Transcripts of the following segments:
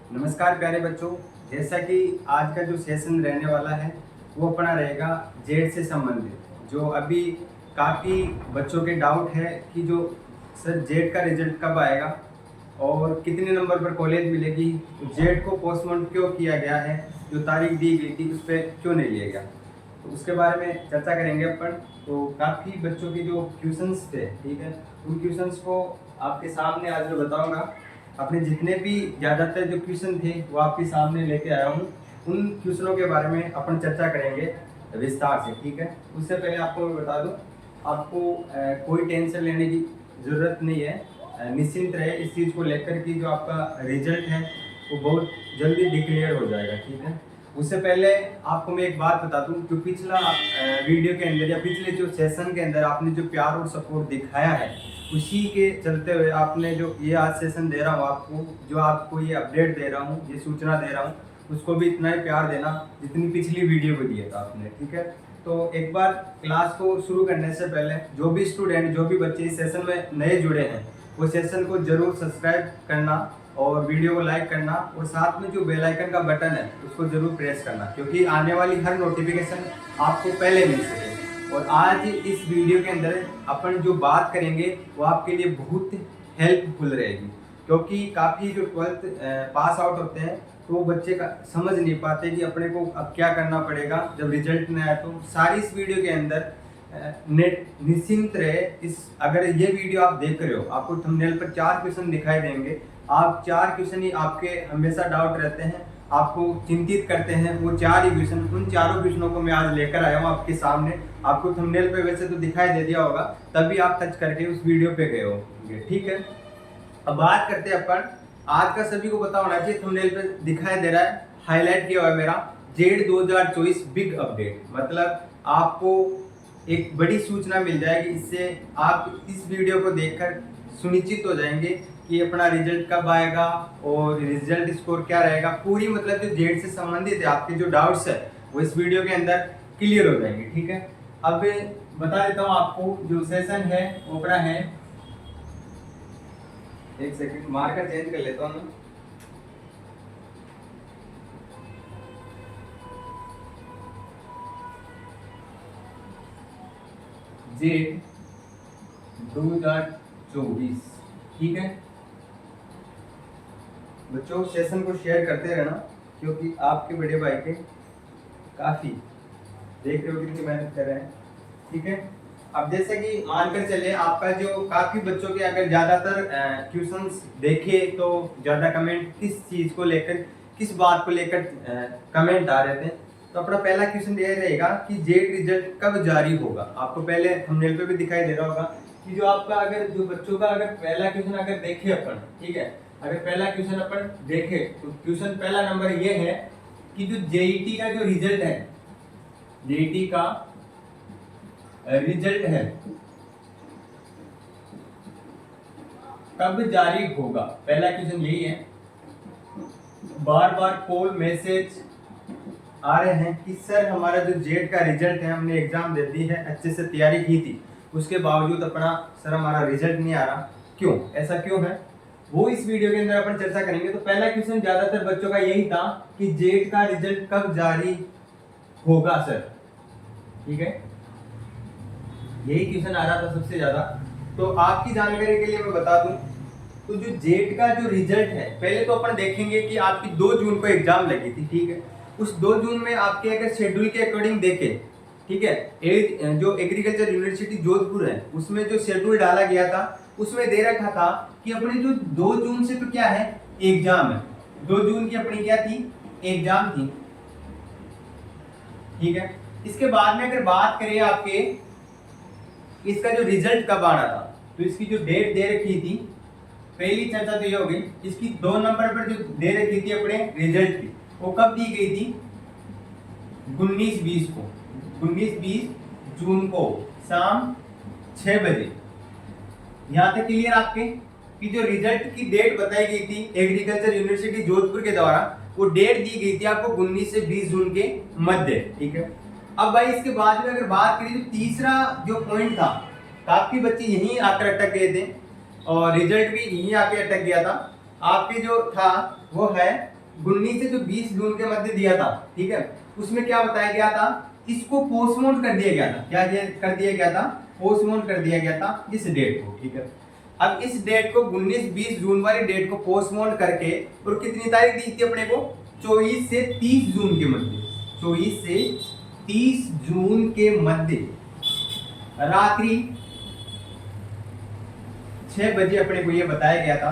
नमस्कार प्यारे बच्चों। जैसा कि आज का जो सेशन रहने वाला है वो अपना रहेगा जेड से संबंधित। जो अभी काफ़ी बच्चों के डाउट है कि जो सर जेड का रिजल्ट कब आएगा और कितने नंबर पर कॉलेज मिलेगी, तो जेड को पोस्टपोन क्यों किया गया है, जो तारीख दी गई थी उस पर क्यों नहीं लिया गया, तो उसके बारे में चर्चा करेंगे अपन। तो काफ़ी बच्चों के जो क्वेश्चंस थे, ठीक है, उन क्वेश्चंस को आपके सामने आज मैं बताऊंगा। अपने जितने भी ज़्यादातर जो क्वेश्चन थे वो आपके सामने लेके आया हूँ। उन क्वेश्चनों के बारे में अपन चर्चा करेंगे विस्तार से, ठीक है। उससे पहले आपको मैं बता दूँ, आपको कोई टेंशन लेने की ज़रूरत नहीं है। निश्चिंत रहे इस चीज़ को लेकर कि जो आपका रिजल्ट है वो बहुत जल्दी डिक्लेयर हो जाएगा, ठीक है। उससे पहले आपको मैं एक बात बता दूं, जो पिछला वीडियो के अंदर या पिछले जो सेशन के अंदर आपने जो प्यार और सपोर्ट दिखाया है, उसी के चलते हुए आपने जो ये आज सेशन दे रहा हूँ आपको, जो आपको ये अपडेट दे रहा हूँ, ये सूचना दे रहा हूँ, उसको भी इतना ही प्यार देना जितनी पिछली वीडियो को दिया था आपने, ठीक है। तो एक बार क्लास को शुरू करने से पहले जो भी स्टूडेंट, जो भी बच्चे इस सेशन में नए जुड़े हैं, वो सेशन को जरूर सब्सक्राइब करना और वीडियो को लाइक करना, और साथ में जो बेल आइकन का बटन है उसको जरूर प्रेस करना, क्योंकि आने वाली हर नोटिफिकेशन आपको पहले मिल सके। और आज इस वीडियो के अंदर अपन जो बात करेंगे वो आपके लिए बहुत हेल्पफुल रहेगी, क्योंकि काफ़ी जो 12th पास आउट होते हैं तो वो बच्चे का समझ नहीं पाते कि अपने को अब क्या करना पड़ेगा जब रिजल्ट नहीं आया। तो सारी इस वीडियो के अंदर नेट निश्चिंत रहे। इस अगर ये वीडियो आप देख रहे हो, आपको थंबनेल पर 4 क्वेश्चन दिखाई देंगे। आप 4 क्वेश्चन ही आपके हमेशा डाउट रहते हैं, आपको चिंतित करते हैं, वो 4 ही क्वेश्चन, उन चारों क्वेश्चनों को मैं आज लेकर आया हूँ आपके सामने। आपको थंबनेल पे वैसे तो दिखाई दे दिया होगा, तभी आप टच करके उस वीडियो पे गए होंगे, ठीक है। अब बात करते हैं अपन। आज का सभी को पता होना चाहिए, थंबनेल पे दिखाई दे रहा है, हाईलाइट किया हुआ है मेरा, जेड 2024 बिग अपडेट। मतलब आपको एक बड़ी सूचना मिल जाएगी, इससे आप इस वीडियो को देखकर सुनिश्चित हो जाएंगे कि अपना रिजल्ट कब आएगा और रिजल्ट स्कोर क्या रहेगा। पूरी मतलब जो जेड से संबंधित है आपके जो डाउट्स है वो इस वीडियो के अंदर क्लियर हो जाएंगे, ठीक है। अब बता देता हूँ आपको, जो सेशन है वो अपना है, एक सेकंड मार्कर चेंज कर लेता हूँ। जेड 2024, ठीक है। बच्चों सेशन को शेयर करते रहना, क्योंकि आपके बड़े भाई के काफ़ी देख रहे हो कितनी मेहनत कर रहे हैं, ठीक है। अब जैसे कि मानकर चले आपका जो काफ़ी बच्चों के अगर ज़्यादातर क्वेश्चंस देखे तो ज़्यादा कमेंट किस चीज़ को लेकर, किस बात को लेकर कमेंट आ रहे थे। तो अपना पहला क्वेश्चन ये रहेगा कि जेड रिजल्ट कब जारी होगा। आपको पहले थंबनेल पे भी दिखाई दे रहा होगा कि जो आपका अगर जो बच्चों का अगर पहला क्वेश्चन अगर देखे अपन, ठीक है, अगर पहला क्वेश्चन अपन देखे तो क्वेश्चन पहला नंबर ये है कि जो जेईटी का जो रिजल्ट है, जेईटी का रिजल्ट है कब जारी होगा। पहला क्वेश्चन यही है। बार बार कॉल मैसेज आ रहे हैं कि सर हमारा जो जेड का रिजल्ट है, हमने एग्जाम दे दी है, अच्छे से तैयारी की थी, उसके बावजूद अपना सर हमारा रिजल्ट नहीं आ रहा, क्यों, ऐसा क्यों है, वो इस वीडियो के अंदर अपन चर्चा करेंगे। तो पहला क्वेश्चन ज्यादातर बच्चों का यही था कि जेड का रिजल्ट कब जारी होगा सर, ठीक है, यही क्वेश्चन आ रहा था सबसे ज्यादा। तो आपकी जानकारी के लिए मैं बता दूं, तो जो जेड का जो रिजल्ट है, पहले तो अपन देखेंगे कि आपकी 2 जून को एग्जाम लगी थी, ठीक है। उस 2 जून में आपके अगर शेड्यूल के अकॉर्डिंग देखें, ठीक है, जो एग्रीकल्चर यूनिवर्सिटी जोधपुर है उसमें जो शेड्यूल डाला गया था उसमें दे रखा था कि अपने जो 2 जून से तो क्या है, एग्जाम है, 2 जून की अपनी क्या थी, एग्जाम थी, ठीक है। इसके बाद में अगर बात करें आपके इसका जो रिजल्ट कब आना था, तो इसकी जो डेट दे रखी थी, पहली चर्चा तो ये हो गई। इसकी 2 नंबर पर जो दे रखी थी अपने रिजल्ट की, वो कब दी गई थी, 19-20 को, 19-20 जून को शाम 6 बजे। यहाँ तक क्लियर आपके कि जो रिजल्ट की डेट बताई गई थी एग्रीकल्चर यूनिवर्सिटी जोधपुर के द्वारा, वो डेट दी गई थी आपको 19 से 20 जून के मध्य, ठीक है। अब भाई इसके बाद में अगर बात करें तो तीसरा जो पॉइंट था, काफी बच्चे यहीं आकर अटक गए थे और रिजल्ट भी यहीं आके अटक गया था। आपके जो था वो है 19 से जो 20 जून के मध्य दिया था, ठीक है, उसमें क्या बताया गया था, इसको पोस्टपोन कर दिया गया था। क्या कर दिया गया था? पोस्टपोन कर दिया गया था इस डेट को, ठीक है। अब इस डेट को 19-20 जून वाली डेट को पोस्टपोन करके और कितनी तारीख दी थी अपने को? 24 से 30 जून के मध्य, 24 से 30 जून के मध्य रात्रि 6 बजे अपने को ये बताया गया था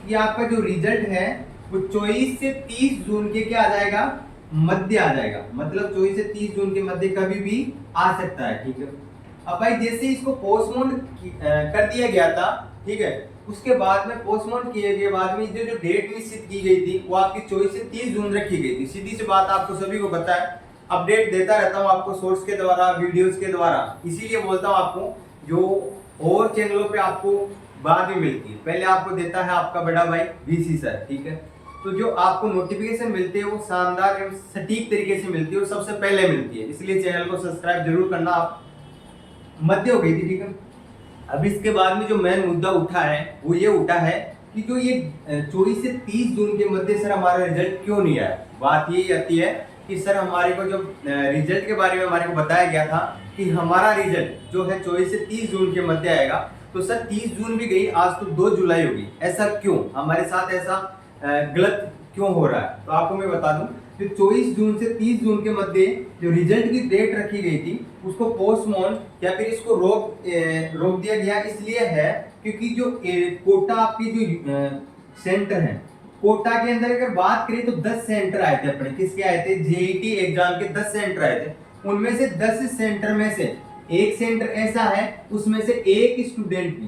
कि आपका जो रिजल्ट है वो 24 से 30 जून के क्या आ जाएगा? मध्य आ जाएगा। मतलब 24 से 30 जून के मध्य कभी भी आ सकता है, ठीक है। अब भाई जैसे इसको पोस्टपोन कर दिया गया था, ठीक है, उसके बाद में पोस्टपोन किए के बाद में जो डेट निश्चित की गई थी वो आपकी 24 से 30 जून रखी गई थी। सीधी सी बात आपको सभी को पता है, अपडेट देता रहता हूँ आपको सोर्स के द्वारा, वीडियोस के द्वारा, इसीलिए बोलता हूँ आपको, जो और चैनलों पे आपको बाद में मिलती है, पहले आपको देता है आपका बड़ा भाई वीसी सर, ठीक है। तो जो आपको नोटिफिकेशन मिलते हैं वो शानदार एवं सटीक तरीके से मिलती है और सबसे पहले मिलती है, इसलिए चैनल को सब्सक्राइब जरूर करना। आप मध्य हो गई थी, ठीक है। अब इसके बाद में जो मेन मुद्दा उठा है वो ये उठा है कि जो ये 24 से 30 जून के मध्य सर हमारा रिजल्ट क्यों नहीं आया। बात ये आती है कि सर हमारे को जो रिजल्ट के बारे में हमारे को बताया गया था कि हमारा रिजल्ट जो है 24 से 30 जून के मध्य आएगा, तो सर 30 जून भी गई, आज तो 2 जुलाई होगी, ऐसा क्यों हमारे साथ ऐसा गलत क्यों हो रहा है? तो आपको मैं बता दूं, जो 24 जून से 30 जून के मध्य जो रिजल्ट की डेट रखी गई थी उसको पोस्टपोन या फिर इसको रोक दिया गया, इसलिए है क्योंकि जो कोटा आपकी जो सेंटर है, कोटा के अंदर अगर बात करें तो 10 सेंटर आए थे अपने। किसके आए थे? जेईटी एग्जाम के 10 सेंटर आए थे। उनमें से 10 सेंटर में से एक सेंटर ऐसा है उसमें से एक स्टूडेंट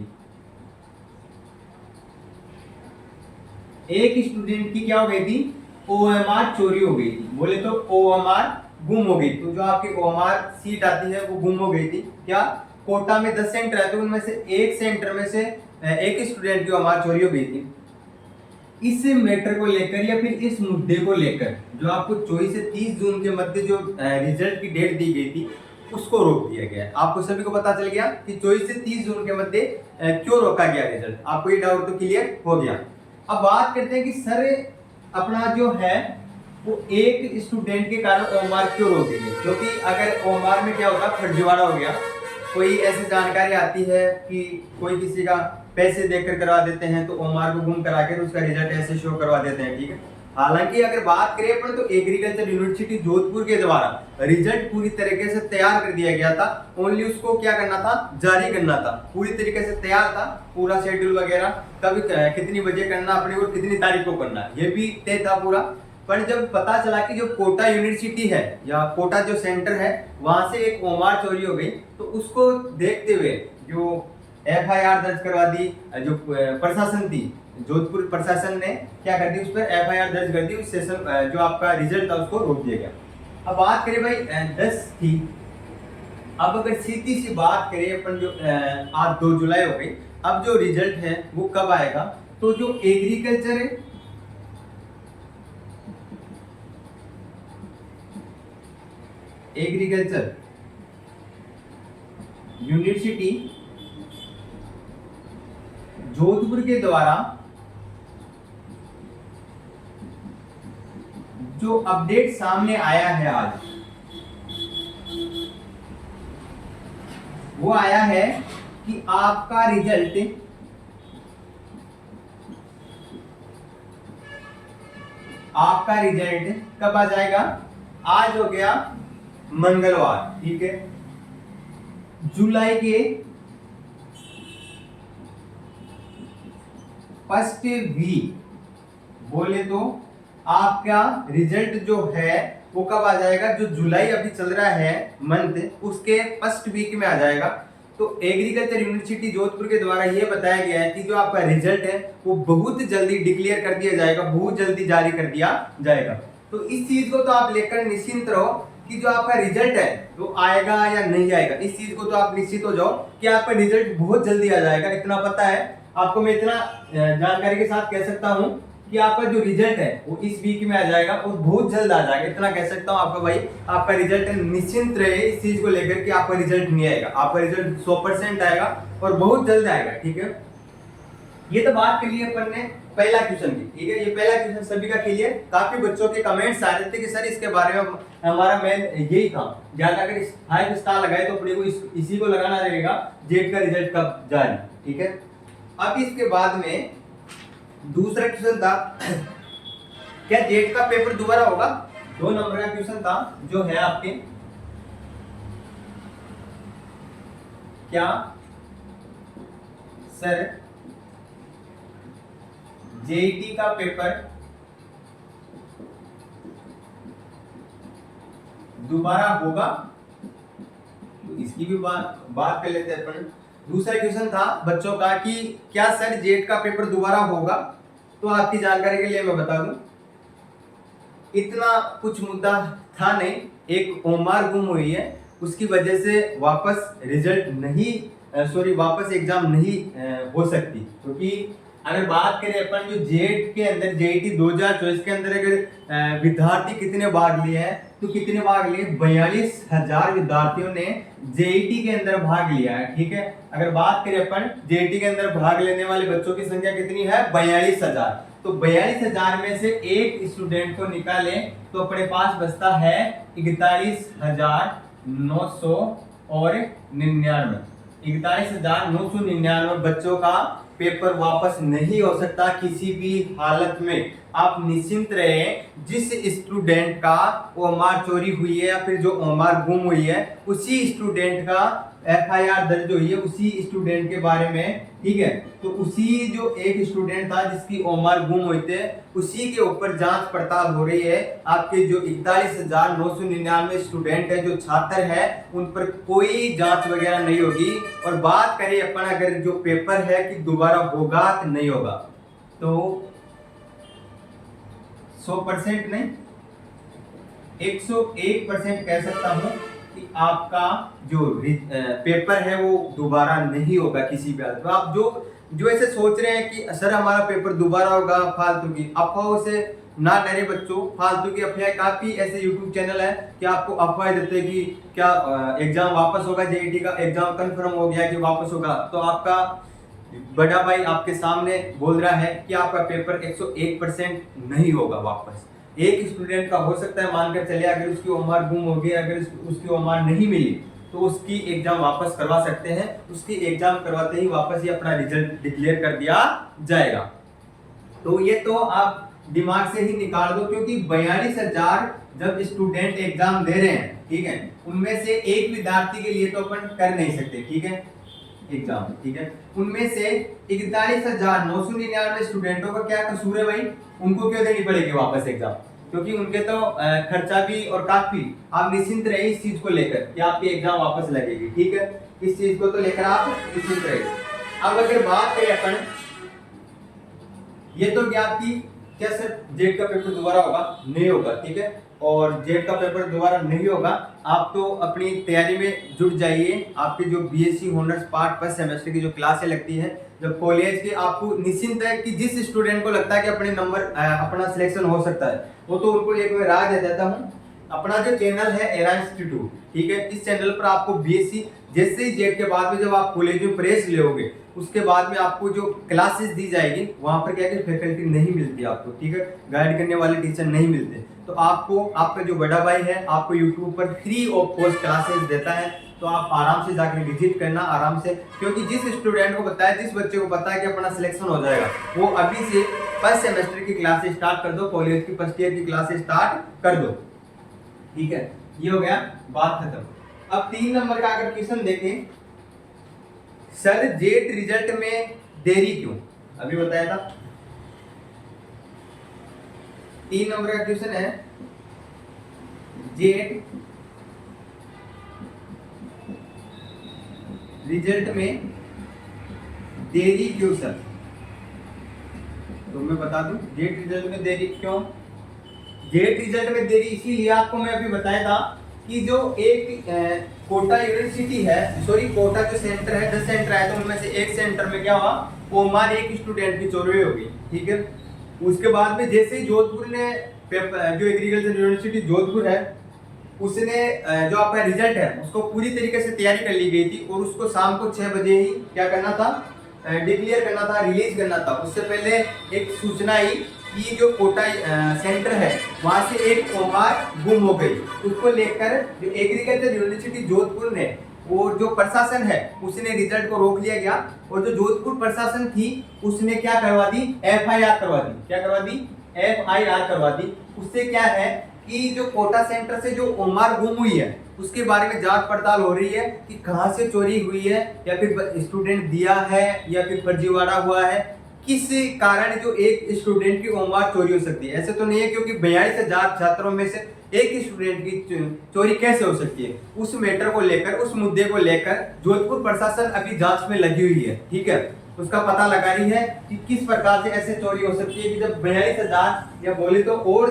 की क्या हो गई थी? ओएमआर चोरी हो गई थी, बोले तो ओएमआर गुम हो गई। तो जो आपकी ओएमआर सीट आती है वो गुम हो गई थी। क्या? कोटा में 10 सेंटर है तो उनमें से एक सेंटर में से एक स्टूडेंट की ओएमआर चोरी हो गई थी। इस मैटर को लेकर या फिर इस मुद्दे को लेकर जो आपको 24 से 30 जून के मध्य जो रिजल्ट की डेट दी गई थी उसको रोक दिया गया। आपको सभी को पता चल गया कि 24 से 30 जून के मध्य क्यों रोका गया रिजल्ट। आपको ये डाउट तो क्लियर हो गया। अब बात करते हैं कि सर अपना जो है वो एक स्टूडेंट के कारण ओएमआर क्यों रोक दी गई। क्योंकि अगर ओएमआर में क्या होगा, फर्जीवाड़ा हो गया, कोई ऐसी जानकारी आती है कि कोई किसी का पैसे देकर करवा देते हैं तो ओएमआर को गुम करा के उसका रिजल्ट ऐसे शो करवा देते हैं, ठीक है। हालांकि अगर बात करें अपन तो एग्रीकल्चर यूनिवर्सिटी जोधपुर के द्वारा रिजल्ट पूरी तरीके से तैयार कर दिया गया था। ओनली उसको क्या करना था? जारी करना था। पूरी तरीके से तैयार था, पूरा शेड्यूल वगैरह, कभी कितनी बजे करना अपने को, कितनी तारीख को करना, ये भी तय था पूरा। पर जब पता चला कि जो कोटा यूनिवर्सिटी है या कोटा जो सेंटर है वहां से एक ओएमआर चोरी हो गई, तो उसको देखते हुए जो एफआईआर दर्ज करवा दी, जो प्रशासन थी, जोधपुर प्रशासन ने क्या कर दी, उस पर एफआईआर दर्ज कर दी। उस सेशन जो आपका रिजल्ट था उसको रोक दिया गया। अब बात करें भाई 10 थी, अब अगर सीधी सी बात करें अपन जो आज 2 जुलाई हो गई, अब जो रिजल्ट है वो कब आएगा? तो जो एग्रीकल्चर है, एग्रीकल्चर यूनिवर्सिटी जोधपुर के द्वारा जो अपडेट सामने आया है आज, वो आया है कि आपका रिजल्ट कब आ जाएगा? आज हो गया मंगलवार, ठीक है, जुलाई के फर्स्ट वीक, बोले तो आपका रिजल्ट जो है वो कब आ जाएगा? जो जुलाई अभी चल रहा है मंथ, उसके फर्स्ट वीक में आ जाएगा। तो एग्रीकल्चर यूनिवर्सिटी जोधपुर के द्वारा ये बताया गया है कि जो आपका रिजल्ट है वो बहुत जल्दी डिक्लेयर कर दिया जाएगा, बहुत जल्दी जारी कर दिया जाएगा। तो इस चीज को तो आप लेकर निश्चिंत रहो कि जो आपका रिजल्ट है वो आएगा या नहीं आएगा। इस चीज को तो आप निश्चित हो जाओ कि आपका रिजल्ट बहुत जल्दी आ जाएगा। इतना पता है आपको, मैं इतना जानकारी के साथ कह सकता हूँ कि आपका जो रिजल्ट है वो इस वीक में आ जाएगा और बहुत जल्द आ जाएगा। इतना कह सकता हूँ आपका भाई, आपका रिजल्ट निश्चिंत रहे इस चीज को लेकर कि आपका रिजल्ट नहीं आएगा, आपका रिजल्ट 100% आएगा और बहुत जल्द आएगा, ठीक है। ये तो बात कर ली अपन ने पहला क्वेश्चन की, ठीक है। ये पहला क्वेश्चन सभी का क्लियर। काफी बच्चों के कमेंट्स आ रहे थे कि सर इसके बारे में हमारा मेन यही था, ज्यादा अगर 5 स्टार लगाए तो अपने को इसी को लगाना रहेगा, जेड का रिजल्ट कब जाए, ठीक है। अब इसके बाद में दूसरा क्वेश्चन था क्या जेड का पेपर दोबारा होगा। 2 नंबर का क्वेश्चन था जो है आपके, क्या सर जेईटी का पेपर दोबारा होगा। तो इसकी भी बात कर लेते हैं अपन। दूसरा क्वेश्चन था बच्चों का कि क्या सर जेट का पेपर दोबारा होगा। तो आपकी जानकारी के लिए मैं बता दूं, इतना कुछ मुद्दा था नहीं। एक ओमार गुम हुई है, उसकी वजह से वापस रिजल्ट नहीं वापस एग्जाम नहीं हो सकती। क्योंकि अगर बात करें अपन जो जेट के अंदर जेईटी 2024 के अंदर अगर विद्यार्थी कितने भाग लिए हैं, तो कितने भाग लिए, 42,000 विद्यार्थियों ने जेईटी के अंदर भाग लिया है, ठीक है। अगर बात करें अपन जेईटी के अंदर भाग लेने वाले बच्चों की संख्या कितनी है, 42,000। तो 42,000 में से एक स्टूडेंट को निकालें तो अपने पास बचता है 41,999। 41,999 बच्चों का पेपर वापस नहीं हो सकता किसी भी हालत में। आप निश्चिंत रहे, जिस स्टूडेंट का ओएमआर चोरी हुई है या फिर जो ओएमआर गुम हुई है, उसी स्टूडेंट का एफआईआर दर्ज हुई है, उसी स्टूडेंट के बारे में, ठीक है। तो उसी जो एक स्टूडेंट था जिसकी ओएमआर गुम हुई थे, उसी के ऊपर जांच पड़ताल हो रही है। आपके जो 41,999 स्टूडेंट है, जो छात्र है, उन पर कोई जांच वगैरह नहीं होगी। और बात करें अपन अगर जो पेपर है कि दोबारा होगा कि नहीं होगा, तो 100% नहीं, 101% कह सकता हूं कि आपका जो पेपर है वो दोबारा नहीं होगा किसी भी हालत में। आप जो ऐसे सोच रहे हैं कि सर हमारा पेपर दोबारा होगा, फालतू की अफवाहों से ना डरे बच्चों। फालतू की अफवाहें, काफी ऐसे यूट्यूब चैनल है कि आपको अफवाह देते हैं कि क्या एग्जाम वापस होगा, जेईटी का एग्जाम कंफर्म हो गया कि वापस होगा। तो आपका बड़ा भाई आपके सामने बोल रहा है कि आपका पेपर 101% नहीं होगा वापस। एक स्टूडेंट का हो सकता है, मानकर चले अगर उसकी ओएमआर गुम हो गई, अगर उसकी ओएमआर नहीं मिली तो उसकी एग्जाम वापस करवा सकते हैं। उसकी एग्जाम करवाते ही वापस ही अपना रिजल्ट डिक्लेयर कर दिया जाएगा। तो ये तो आप दिमाग से ही निकाल दो, क्योंकि 42,000 जब स्टूडेंट एग्जाम दे रहे हैं, ठीक है, उनमें से एक विद्यार्थी के लिए तो अपन कर नहीं सकते, ठीक है, एग्जाम, ठीक है। उनमें से 41,999 स्टूडेंटों का क्या कसूर है भाई, उनको क्यों देनी पड़ेगी वापस एग्जाम, क्योंकि उनके तो खर्चा भी और काफी। आप निश्चिंत रहिए इस चीज को लेकर कि आपकी एग्जाम वापस लगेगी, ठीक है। इस चीज को तो लेकर आप निश्चिंत रहिए। अब अगर बात करें अपन, ये तो क्या आपकी क्या सर जेट का पेपर दोबारा होगा, नहीं होगा, ठीक है। और जेट का पेपर दोबारा नहीं होगा, आप तो अपनी तैयारी में जुट जाइए। आपकी जो BSc honours part first semester की जो क्लासें लगती है जब कॉलेज की, आपको निश्चिंत है कि जिस स्टूडेंट को लगता है कि अपने नंबर अपना सिलेक्शन हो सकता है, वो तो उनको एक मैं राय दे देता हूँ, अपना जो चैनल है एरा इंस्टीट्यूट, ठीक है, इस चैनल पर आपको बीएससी जैसे ही जेट के बाद में जब आप कॉलेज में प्रेस लोगे, उसके बाद में आपको जो क्लासेस दी जाएगी वहां पर क्या कि फैकल्टी नहीं मिलती आपको, ठीक है, गाइड करने वाले टीचर नहीं मिलते। तो आपको आपका जो बड़ा भाई है आपको यूट्यूब पर फ्री ऑफ कॉस्ट क्लासेस देता है। तो आप आराम से जाकर विजिट करना आराम से, क्योंकि जिस स्टूडेंट को पता है, जिस बच्चे को पता है कि अपना सिलेक्शन हो जाएगा, वो अभी से फर्स्ट सेमेस्टर की क्लासेस स्टार्ट कर दो, कॉलेज की फर्स्ट ईयर की क्लासेस स्टार्ट कर दो, ठीक है। ये हो गया, बात खत्म। अब 3 नंबर का अगर क्वेश्चन देखें, सर जेट रिजल्ट में देरी क्यों, अभी बताया था। 3 नंबर का क्वेश्चन है, जेट रिजल्ट में देरी क्यों सर। तो मैं बता दूं जेट रिजल्ट में देरी क्यों। जेट रिजल्ट में देरी इसीलिए आपको मैं अभी बताया था कि जो एक कोटा यूनिवर्सिटी है, सॉरी कोटा जो सेंटर है, 10 सेंटर है, तो उनमें से एक सेंटर में क्या हुआ, ओएमआर एक स्टूडेंट की चोरी हो गई, ठीक है। उसके बाद में जैसे ही जोधपुर ने जो एग्रीकल्चर यूनिवर्सिटी जोधपुर है, उसने जो आपका रिजल्ट है उसको पूरी तरीके से तैयारी कर ली गई थी, और उसको शाम को 6 बजे ही क्या करना था, डिक्लेयर करना था, रिलीज करना था, उससे पहले एक सूचना आई कि जो कोटा सेंटर है वहां से एक ओमार गुम हो गई। उसको लेकर जो एग्रीकल्चर यूनिवर्सिटी जोधपुर ने, वो जो प्रशासन है उसने रिजल्ट को रोक लिया गया, और जो जोधपुर प्रशासन थी उसने क्या करवा दी, एफआईआर करवा दी। क्या करवा दी, एफआईआर करवा दी। उससे क्या है कि जो कोटा सेंटर से जो ओमार गुम हुई है उसके बारे में जांच पड़ताल हो रही है कि कहां से चोरी हुई है, या फिर स्टूडेंट दिया है या फिर फर्जीवाड़ा हुआ है, किस कारण जो एक स्टूडेंट की ओमार चोरी हो सकती है। ऐसे तो नहीं है, क्योंकि 42,000 छात्रों में से एक स्टूडेंट की चोरी कैसे हो सकती है। उस मैटर को लेकर, उस मुद्दे को लेकर जोधपुर प्रशासन अभी जांच में लगी हुई है। ठीक है, उसका पता लगा रही है कि किस प्रकार से ऐसे चोरी हो सकती है कि जब 42,000 या बोले तो और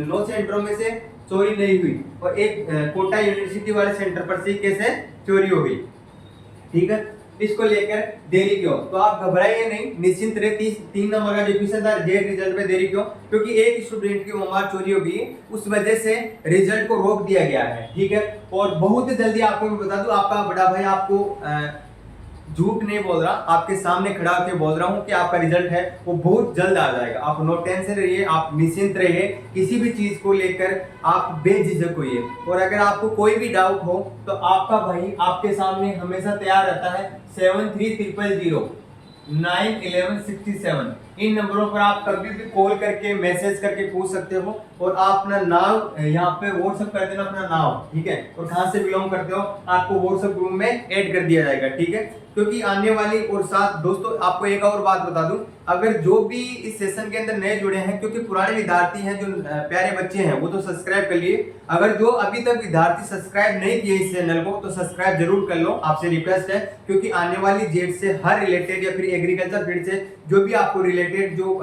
9 सेंटरों में से चोरी नहीं हुई, और एक कोटा यूनिवर्सिटी वाले सेंटर पर से कैसे चोरी हो गई। ठीक है, इसको लेकर देरी क्यों, तो आप घबराइए नहीं, निश्चिंत रहे। 3 नंबर का जो क्वेश्चन था, जेड रिजल्ट में देरी क्यों, क्योंकि एक स्टूडेंट की ओमार चोरी हो गई, उस वजह से रिजल्ट को रोक दिया गया है। ठीक है, और बहुत जल्दी आपको मैं बता दूं, आपका बड़ा भाई आपको झूठ नहीं बोल रहा, आपके सामने खड़ा होकर बोल रहा हूं कि आपका रिजल्ट है वो बहुत जल्द आ जाएगा। आप नो टेंशन रहिए, आप निश्चिंत रहिए, किसी भी चीज को लेकर आप बेझिझक होइए। और अगर आपको कोई भी डाउट हो तो आपका भाई आपके सामने हमेशा तैयार रहता है। 7300091167 इन नंबरों पर आप कभी भी कॉल करके, मैसेज करके पूछ सकते हो, और आप अपना नाम यहाँ पे व्हाट्सएप कर देना, अपना नाम, ठीक है, और कहाँ से बिलोंग करते हो, आपको व्हाट्सएप ग्रुप में ऐड कर दिया जाएगा। ठीक है, क्योंकि आने वाली, और साथ दोस्तों आपको एक और बात बता दूं, अगर जो भी इस सेशन के अंदर नए जुड़े हैं, क्योंकि पुराने विद्यार्थी हैं, जो प्यारे बच्चे हैं, वो तो सब्सक्राइब कर लिए। अगर जो अभी तक विद्यार्थी सब्सक्राइब नहीं किए इस चैनल को, तो सब्सक्राइब जरूर कर लो, आपसे रिक्वेस्ट है, क्योंकि आने वाली जेड से हर रिलेटेड या फिर एग्रीकल्चर फील्ड से जो भी आपको रिलेटेड जो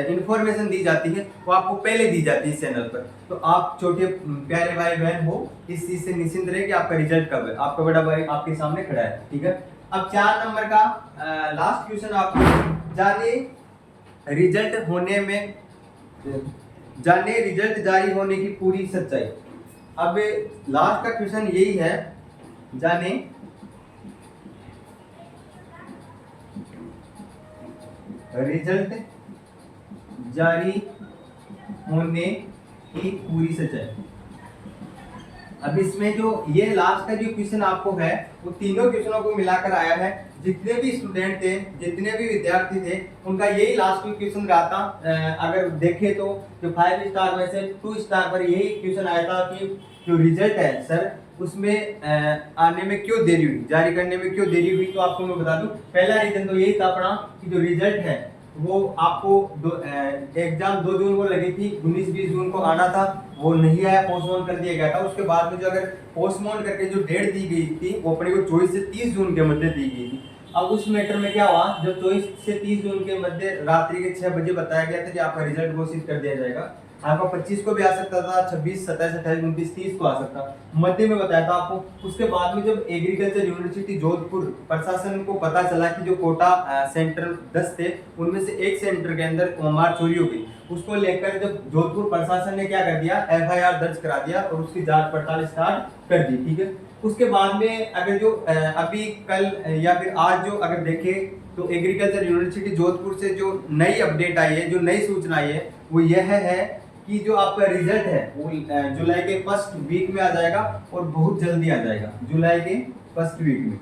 इंफॉर्मेशन दी जाती है वो आपको पहले दी जाती है इस चैनल पर। तो आप छोटे प्यारे भाई बहन हो, इस चीज से निश्चिंत रहे कि आपका रिजल्ट कब है, आपका बड़ा भाई आपके सामने खड़ा है। ठीक है, अब 4 नंबर का लास्ट क्वेश्चन आपको, जाने रिजल्ट जारी होने की पूरी सच्चाई। अब लास्ट का क्वेश्चन यही है, जाने रिजल्ट जारी होने की पूरी सच्चाई। अब इसमें जो ये लास्ट का जो क्वेश्चन आपको है, वो तीनों क्वेश्चनों को मिलाकर आया है। जितने भी स्टूडेंट थे, जितने भी विद्यार्थी थे, उनका यही लास्ट क्वेश्चन रहा था। अगर देखे तो जो 5 स्टार में से 2 स्टार पर यही क्वेश्चन आया था कि जो रिजल्ट है सर, उसमें आने में क्यों देरी हुई, जारी करने में क्यों देरी हुई। तो आपको मैं बता दूं, पहला रीजन तो यही था अपना कि जो रिजल्ट है वो आपको एग्जाम 2 जून को लगी थी, 19-20 जून को आना था, वो नहीं आया, पोस्टपोन कर दिया गया था। उसके बाद में जो अगर पोस्टपोन करके जो डेट दी गई थी वो अपने को 24 से 30 जून के मध्य दी गई थी। अब उस मैटर में क्या हुआ, जो 24 से 30 जून के मध्य रात्रि के 6 बजे बताया गया था कि आपका रिजल्ट घोषित कर दिया जाएगा। आपका 25 को भी आ सकता था, 26, 27, 28, 29, 30 को आ सकता, मध्य में बताया था आपको। उसके बाद में जब एग्रीकल्चर यूनिवर्सिटी जोधपुर प्रशासन को पता चला कि जो कोटा सेंटर 10 थे, उनमें से एक सेंटर के अंदर ओमार चोरी हो गई, उसको लेकर जब जोधपुर प्रशासन ने क्या कर दिया, एफआईआर दर्ज करा दिया और उसकी जांच पड़ताल स्टार्ट कर दी। ठीक है, उसके बाद में अगर जो अभी कल या फिर आज जो अगर देखें तो एग्रीकल्चर यूनिवर्सिटी जोधपुर से जो नई अपडेट आई है, जो नई सूचना आई है, वो यह है कि जो आपका रिजल्ट है वो जुलाई के फर्स्ट वीक में आ जाएगा, और बहुत जल्दी आ जाएगा। जुलाई के फर्स्ट वीक में,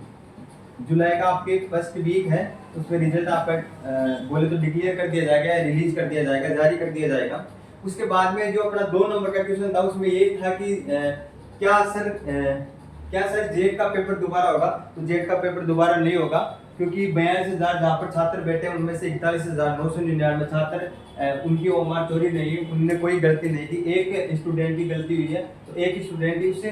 जुलाई का आपके फर्स्ट वीक है, उसमें रिजल्ट आपका बोले तो डिक्लेयर कर दिया जाएगा, रिलीज कर दिया जाएगा, जारी कर दिया जाएगा। उसके बाद में जो अपना 2 नंबर का क्वेश्चन था, उसमें ये था कि क्या सर जेड का पेपर दोबारा होगा। तो जेड का पेपर दोबारा नहीं होगा, क्योंकि 42,000 जहाँ पर छात्र बैठे हैं उनमें से 41,999 छात्र उनकी ओमार चोरी नहीं, उनने कोई गलती नहीं की, एक स्टूडेंट की गलती हुई है, तो एक स्टूडेंट ही उस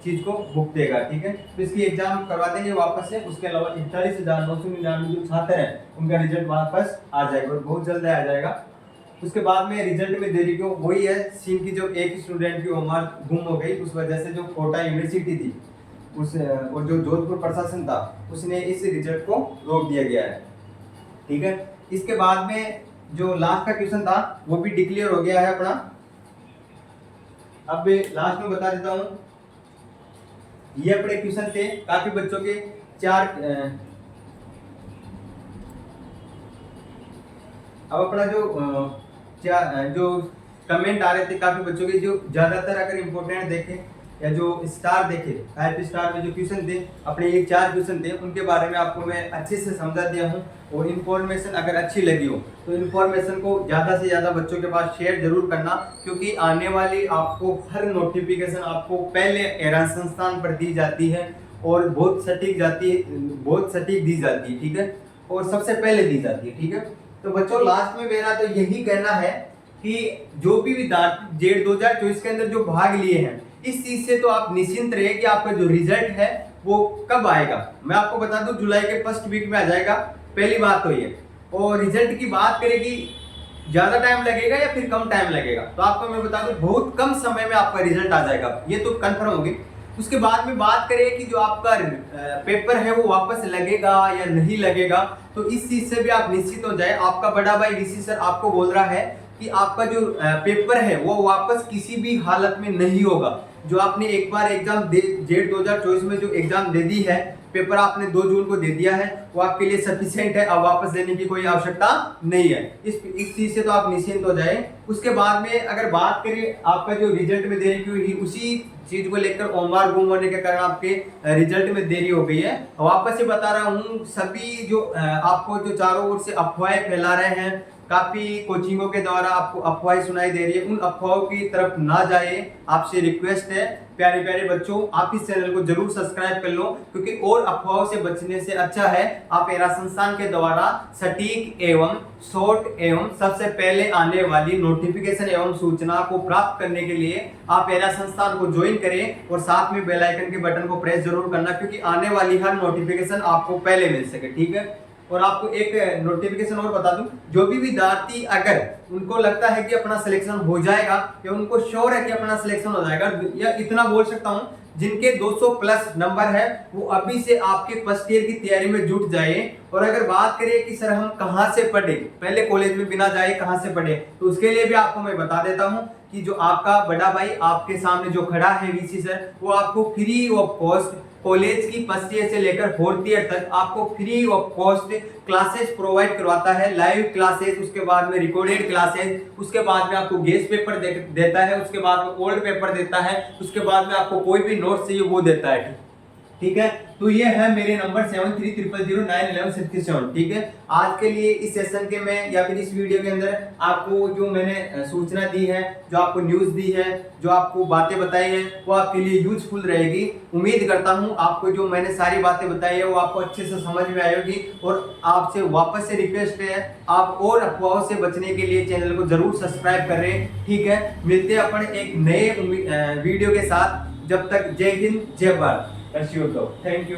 चीज को भुगतेगा। ठीक है, तो इसकी एग्जाम करवा देंगे वापस से। उसके अलावा 41,999 जो छात्र हैं उनका रिजल्ट वापस आ जाएगा, और बहुत जल्द आ जाएगा। उसके बाद में रिजल्ट में देरी क्यों, वही है सीन की जो एक स्टूडेंट की ओमार गुम हो गई, उस वजह से जो कोटा यूनिवर्सिटी थी उस और जो जोधपुर प्रशासन था उसने इस रिजल्ट को रोक दिया गया है। ठीक है, इसके बाद में जो लास्ट का क्वेश्चन था वो भी डिक्लेयर हो गया है अपना। अब लास्ट में बता देता हूं, ये अपने क्वेश्चन थे, काफी बच्चों के 4 अब अपना जो कमेंट आ रहे थे काफी बच्चों के, जो ज्यादातर अगर इम्पोर्टेंट देखें या जो स्टार देखे 5 स्टार में जो क्वेश्चन थे अपने, ये 4 क्वेश्चन थे, उनके बारे में आपको मैं अच्छे से समझा दिया हूँ। और इन्फॉर्मेशन अगर अच्छी लगी हो तो इन्फॉर्मेशन को ज़्यादा से ज़्यादा बच्चों के पास शेयर जरूर करना, क्योंकि आने वाली आपको हर नोटिफिकेशन आपको पहले ईरान संस्थान पर दी जाती है और बहुत सटीक दी जाती है, ठीक है, और सबसे पहले दी जाती है, ठीक है। तो बच्चों लास्ट में मेरा तो यही कहना है कि जो भी विद्यार्थी जेड 2024 के अंदर जो भाग लिए हैं, इस चीज से तो आप निश्चिंत रहिए कि आपका जो रिजल्ट है वो कब आएगा। मैं आपको बता दूं जुलाई के फर्स्ट वीक में आ जाएगा, पहली बात तो ये। और रिजल्ट की बात करें कि ज्यादा टाइम लगेगा या फिर कम टाइम लगेगा, तो आपको मैं बता दूं बहुत कम समय में आपका रिजल्ट आ जाएगा, ये तो कंफर्म होगी। उसके बाद में बात करें कि जो आपका पेपर है वो वापस लगेगा या नहीं लगेगा, तो इस चीज से भी आप निश्चित हो जाए। आपका बड़ा भाई ऋषि सर आपको बोल रहा है कि आपका जो पेपर है वो वापस किसी भी हालत में नहीं होगा। जो आपने एक बार एग्जाम जेड 2024 में जो एग्जाम दे दी है, पेपर आपने 2 जून को दे दिया है, वो आपके लिए सफिशिएंट है, अब वापस देने की कोई आवश्यकता नहीं है। इस चीज से तो आप निश्चिंत हो जाए। उसके बाद में अगर बात करें आपका जो रिजल्ट में देरी क्यों हुई, उसी चीज को लेकर ओमवार गुम होने के कारण आपके रिजल्ट में देरी हो गई है। वापस से बता रहा हूँ, सभी जो आपको जो चारों ओर से अफवाहें फैला रहे हैं, काफी कोचिंगों के द्वारा आपको अफवाहें सुनाई दे रही है, उन अफवाहों की तरफ ना जाए, आपसे रिक्वेस्ट है। प्यारे प्यारे बच्चों, आप इस चैनल को जरूर सब्सक्राइब कर लो, क्योंकि और अफवाहों से बचने से अच्छा है आप एरा संस्थान के द्वारा सटीक एवं शॉर्ट एवं सबसे पहले आने वाली नोटिफिकेशन एवं सूचना को प्राप्त करने के लिए आप एरा संस्थान को ज्वाइन करें और साथ में बेल आइकन के बटन को प्रेस जरूर करना, क्योंकि आने वाली हर नोटिफिकेशन आपको पहले मिल सके, ठीक है। और आपको एक नोटिफिकेशन और बता दूं, जो भी विद्यार्थी अगर उनको लगता है कि अपना सिलेक्शन हो जाएगा या उनको श्योर है कि अपना सिलेक्शन हो जाएगा, या इतना बोल सकता हूं जिनके 200 प्लस नंबर है, वो अभी से आपके फर्स्ट ईयर की तैयारी में जुट जाए। और अगर बात करें कि सर हम कहां से पढ़े, पहले कॉलेज में बिना जाए कहां से पढ़े, तो उसके लिए भी आपको मैं बता देता हूं कि जो आपका बड़ा भाई आपके सामने जो खड़ा है वीसी सर, वो आपको फ्री ऑफ कॉस्ट कॉलेज की फर्स्ट ईयर से लेकर 4th ईयर तक आपको free of cost classes provide करवाता है, लाइव क्लासेस, उसके बाद में रिकॉर्डेड क्लासेस, उसके बाद में आपको गेस्ट पेपर देता है, उसके बाद में ओल्ड पेपर देता है, उसके बाद में आपको कोई भी नोट चाहिए वो देता है, ठीक है। तो ये है मेरे नंबर 7300091167, ठीक है। आज के लिए इस सेशन के में या फिर इस वीडियो के अंदर आपको जो मैंने सूचना दी है, जो आपको न्यूज दी है, जो आपको बातें बताई हैं, वो आपके लिए यूजफुल रहेगी। उम्मीद करता हूँ आपको जो मैंने सारी बातें बताई है वो आपको अच्छे से समझ में आएगी। और आपसे वापस से रिक्वेस्ट है, आप और अफवाहों से बचने के लिए चैनल को जरूर सब्सक्राइब करें, ठीक है। मिलते हैं अपन एक नए वीडियो के साथ, जब तक जय हिंद जय भारत। Thank you.